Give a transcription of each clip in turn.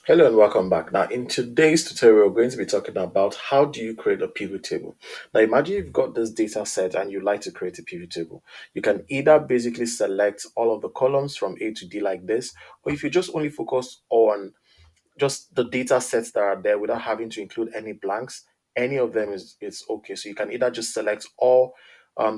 Hello and welcome back. Now, in today's tutorial, we're going to be talking about how do you create a pivot table. Now, imagine you've got this data set and you like to create a pivot table. You can either basically select all of the columns from A to D like this, or if you just only focus on just the data sets that are there without having to include any blanks. Any of them is okay. So you can either just select all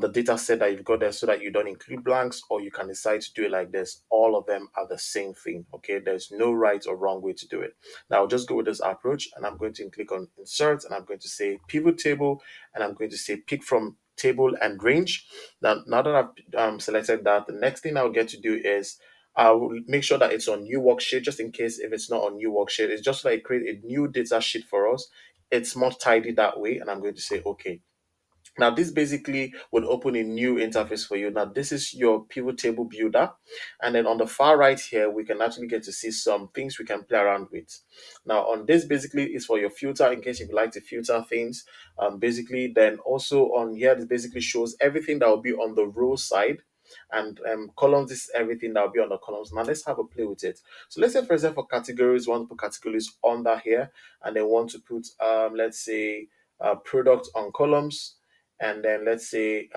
the data set that you've got there so that you don't include blanks, or you can decide to do it like this. All of them are the same thing. Okay, there's no right or wrong way to do it. Now I'll just go with this approach and I'm going to click on insert and I'm going to say pivot table and I'm going to say pick from table and range. Now that I've selected that, the next thing I'll get to do is I will make sure that it's on new worksheet just in case if it's not on new worksheet. It's just like create a new data sheet for us. It's more tidy that way. And I'm going to say, okay. Now, this basically would open a new interface for you. Now, this is your pivot table builder. And then on the far right here, we can actually get to see some things we can play around with. Now, on this basically is for your filter in case you like to filter things. Basically, then also on here, this basically shows everything that will be on the row side. And columns is everything that will be on the columns. Now, let's have a play with it. So let's say, for example, for categories, we want to put categories under here. And then want to put, let's say, product on columns, and then let's say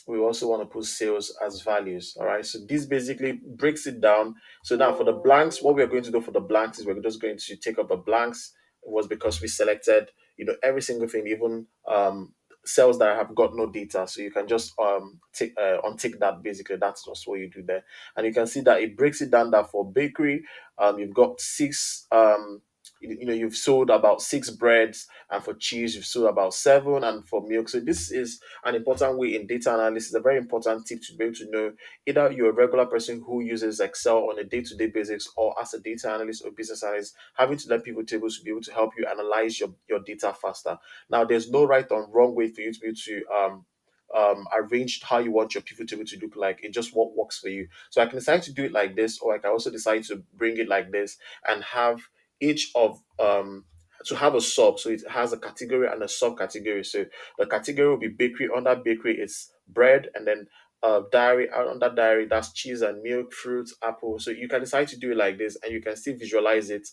we also want to put sales as values. All right, so this basically breaks it down. So now for the blanks, what we're going to do for the blanks is we're just going to take up the blanks. It was because we selected every single thing, even cells that have got no data, so you can just tick untick that. Basically that's just what you do there, and you can see that it breaks it down that for bakery you've got six you've sold about six breads, and for cheese you've sold about seven, and for milk. So this is an important way in data analysis, a very important tip to be able to know either you're a regular person who uses Excel on a day-to-day basis, or as a data analyst or business analyst, having to learn pivot tables to be able to help you analyze your data faster. Now, there's no right or wrong way for you to be able to arrange how you want your pivot table to look like. It just what works for you. So I can decide to do it like this, or I can also decide to bring it like this and have each of to have a sub, so it has a category and a subcategory. So the category will be bakery. Under bakery it's bread, and then dairy, under dairy that's cheese and milk, fruits, apple. So you can decide to do it like this and you can still visualize it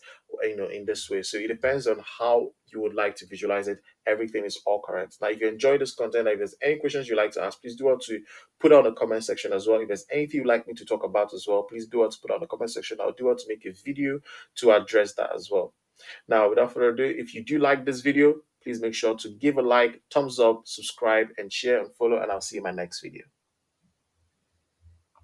in this way. So it depends on how you would like to visualize it. Everything is all correct. Now, if you enjoy this content, if there's any questions you'd like to ask, please do want to put it on the comment section as well. If there's anything you'd like me to talk about as well, please do want to put it on the comment section. I'll do want to make a video to address that as well. Now, without further ado, if you do like this video, please make sure to give a like, thumbs up, subscribe, and share and follow, and I'll see you in my next video.